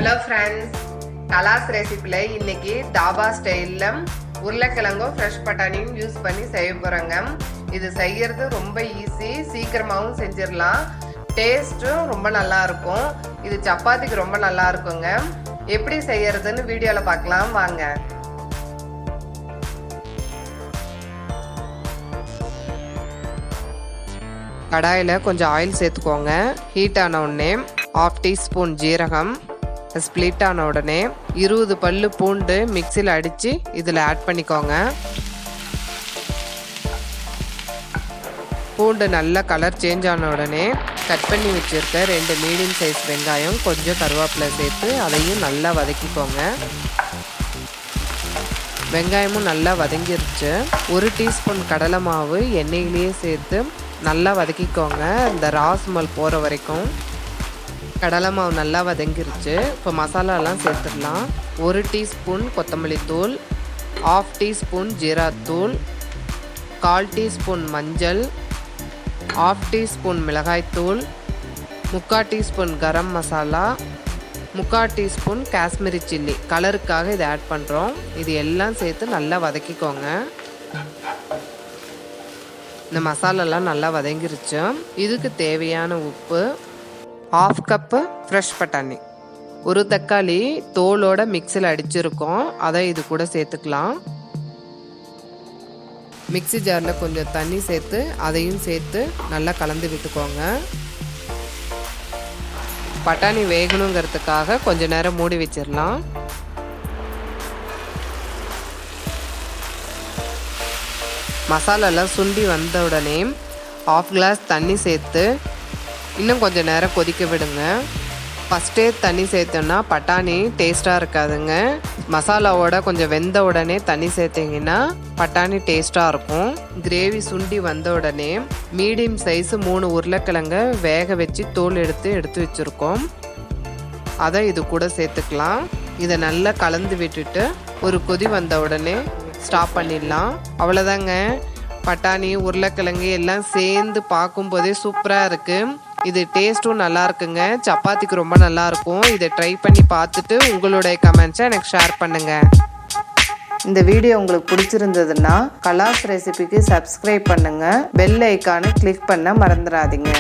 Hello friends, கலாஸ் ரெசிபியில் இன்னைக்கு தாபா ஸ்டைலில் உருளைக்கிழங்கும் ஃப்ரெஷ் பட்டாணியும் யூஸ் பண்ணி செய்ய போகிறோங்க. இது செய்யறது ரொம்ப ஈஸி, சீக்கிரமாகவும் செஞ்சிடலாம். டேஸ்ட்டும் ரொம்ப நல்லா இருக்கும். இது சப்பாத்திக்கு ரொம்ப நல்லா இருக்குங்க. எப்படி செய்யறதுன்னு வீடியோவில் பார்க்கலாம் வாங்க. கடாயில் கொஞ்சம் ஆயில் சேர்த்துக்கோங்க. ஹீட் ஆன உடனே 1/2 டீஸ்பூன் ஜீரகம், ஸ்ப்ளிட் ஆன உடனே 20 பல்லு பூண்டு மிக்சியில் அடித்து இதில் ஆட் பண்ணிக்கோங்க. பூண்டு நல்ல கலர் சேஞ்ச் ஆன உடனே கட் பண்ணி வச்சுருக்க 2 மீடியம் சைஸ் வெங்காயம், கொஞ்சம் கருவேப்பிலை சேர்த்து அதையும் நல்லா வதக்கிக்கோங்க. வெங்காயமும் நல்லா வதங்கிருச்சு. 1 டீஸ்பூன் கடலை மாவு எண்ணெயிலேயே சேர்த்து நல்லா வதக்கிக்கோங்க. இந்த ராஸ்மல் போகிற வரைக்கும். கடலை மாவு நல்லா வதங்கிருச்சு. இப்போ மசாலாலாம் சேர்த்துடலாம். 1 டீஸ்பூன் கொத்தமல்லி தூள், 1/2 டீஸ்பூன் ஜீராத்தூள், 1/4 டீஸ்பூன் மஞ்சள், 1/2 டீஸ்பூன் மிளகாய்த்தூள், 3/4 teaspoon garam masala, 3/4 teaspoon Kashmiri chilli. கலருக்காக இதை ஆட் பண்ணுறோம். இது எல்லாம் சேர்த்து நல்லா வதக்கிக்கோங்க. இந்த மசாலாலாம் நல்லா வதங்கிருச்சு. இதுக்கு தேவையான உப்பு, 1/2 கப்பு ஃப்ரெஷ் பட்டாணி, 1 தக்காளி தோலோட மிக்சியில் அடிச்சிருக்கோம், அதை இது கூட சேர்த்துக்கலாம். மிக்சி ஜாரில் கொஞ்சம் தண்ணி சேர்த்து அதையும் சேர்த்து நல்லா கலந்து விட்டுக்கோங்க. பட்டாணி வேகணுங்கிறதுக்காக கொஞ்ச நேரம் மூடி வச்சிடலாம். மசாலாலாம் சுண்டி வந்த உடனே 1/2 கிளாஸ் தண்ணி சேர்த்து இன்னும் கொஞ்சம் நேரம் கொதிக்க விடுங்க. ஃபஸ்ட்டே தண்ணி சேர்த்தோன்னா பட்டாணி டேஸ்ட்டாக இருக்காதுங்க. மசாலாவோட கொஞ்சம் வெந்த உடனே தண்ணி சேர்த்திங்கன்னா பட்டாணி டேஸ்ட்டாக இருக்கும். கிரேவி சுண்டி வந்த உடனே மீடியம் சைஸ் 3 உருளைக்கிழங்க வேக வச்சு தோல் எடுத்து வச்சுருக்கோம், அதை இது கூட சேர்த்துக்கலாம். இதை நல்லா கலந்து விட்டுட்டு ஒரு கொதி வந்த உடனே ஸ்டாப் பண்ணிடலாம். அவ்வளோதாங்க. பட்டாணி உருளைக்கிழங்கு எல்லாம் சேர்ந்து பார்க்கும்போதே சூப்பராக இருக்குது. இது டேஸ்ட்டும் நல்லா இருக்குங்க. சப்பாத்திக்கு ரொம்ப நல்லா இருக்கும். இதை ட்ரை பண்ணி பார்த்துட்டு உங்களுடைய கமெண்ட்ஸை எனக்கு ஷேர் பண்ணுங்கள். இந்த வீடியோ உங்களுக்கு பிடிச்சிருந்ததுன்னா கலாஸ் ரெசிபிக்கு சப்ஸ்கிரைப் பண்ணுங்கள். பெல் ஐக்கானை கிளிக் பண்ண மறந்துடாதீங்க.